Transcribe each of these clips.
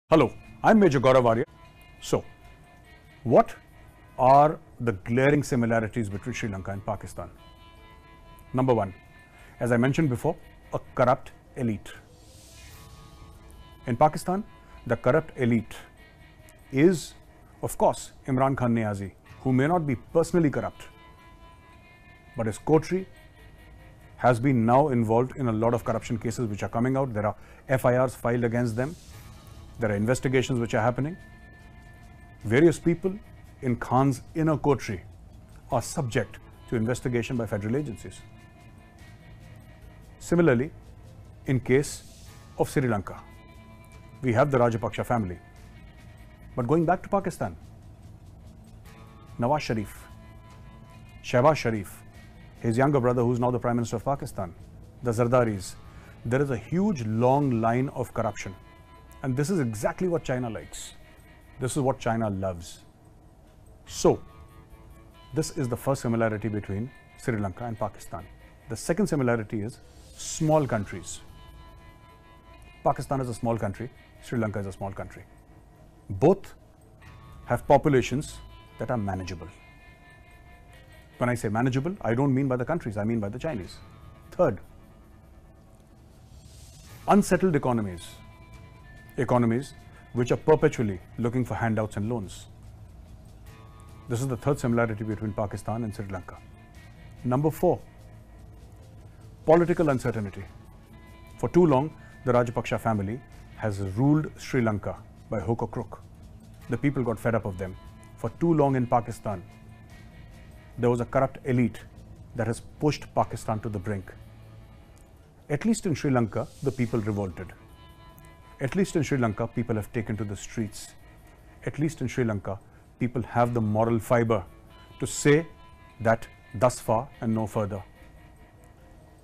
Hello, I'm Major Gaurav Arya. So, what are the glaring similarities between Sri Lanka and Pakistan? Number one, as I mentioned before, a corrupt elite. In Pakistan, the corrupt elite is, of course, Imran Khan Niazi, who may not be personally corrupt, but his coterie has been now involved in a lot of corruption cases which are coming out. There are FIRs filed against them. There are investigations which are happening. Various people in Khan's inner coterie are subject to investigation by federal agencies. Similarly, in case of Sri Lanka, we have the Rajapaksa family. But going back to Pakistan, Nawaz Sharif, Shehbaz Sharif, his younger brother who is now the Prime Minister of Pakistan, the Zardaris, there is a huge long line of corruption. And this is exactly what China likes. This is what China loves. So, this is the first similarity between Sri Lanka and Pakistan. The second similarity is small countries. Pakistan is a small country, Sri Lanka is a small country. Both have populations that are manageable. When I say manageable, I don't mean by the countries, I mean by the Chinese. Third, unsettled economies. Economies which are perpetually looking for handouts and loans. This is the third similarity between Pakistan and Sri Lanka. Number four, political uncertainty. For too long, the Rajapaksa family has ruled Sri Lanka by hook or crook. The people got fed up of them. For too long in Pakistan, there was a corrupt elite that has pushed Pakistan to the brink. At least in Sri Lanka, the people revolted. At least in Sri Lanka, people have taken to the streets. At least in Sri Lanka, people have the moral fiber to say that thus far and no further.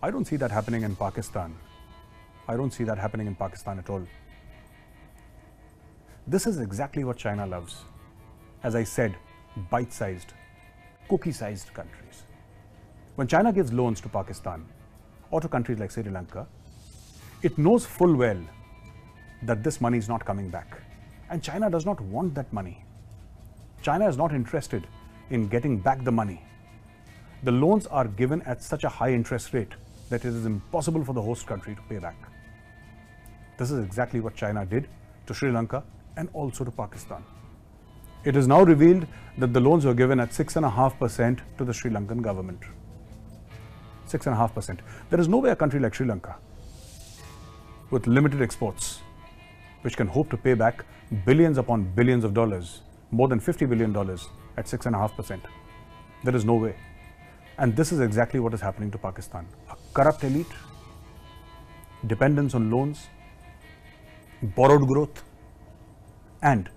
I don't see that happening in Pakistan. I don't see that happening in Pakistan at all. This is exactly what China loves. As I said, bite-sized, cookie-sized countries. When China gives loans to Pakistan or to countries like Sri Lanka, it knows full well that this money is not coming back. And China does not want that money. China is not interested in getting back the money. The loans are given at such a high interest rate that it is impossible for the host country to pay back. This is exactly what China did to Sri Lanka and also to Pakistan. It is now revealed that the loans were given at 6.5% to the Sri Lankan government. 6.5%. There is no way a country like Sri Lanka, with limited exports, which can hope to pay back billions upon billions of dollars, more than $50 billion at 6.5%. There is no way. And this is exactly what is happening to Pakistan. A corrupt elite, dependence on loans, borrowed growth, and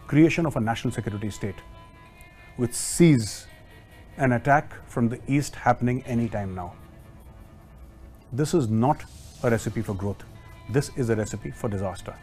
creation of a national security state, which sees an attack from the east happening anytime now. This is not a recipe for growth. This is a recipe for disaster.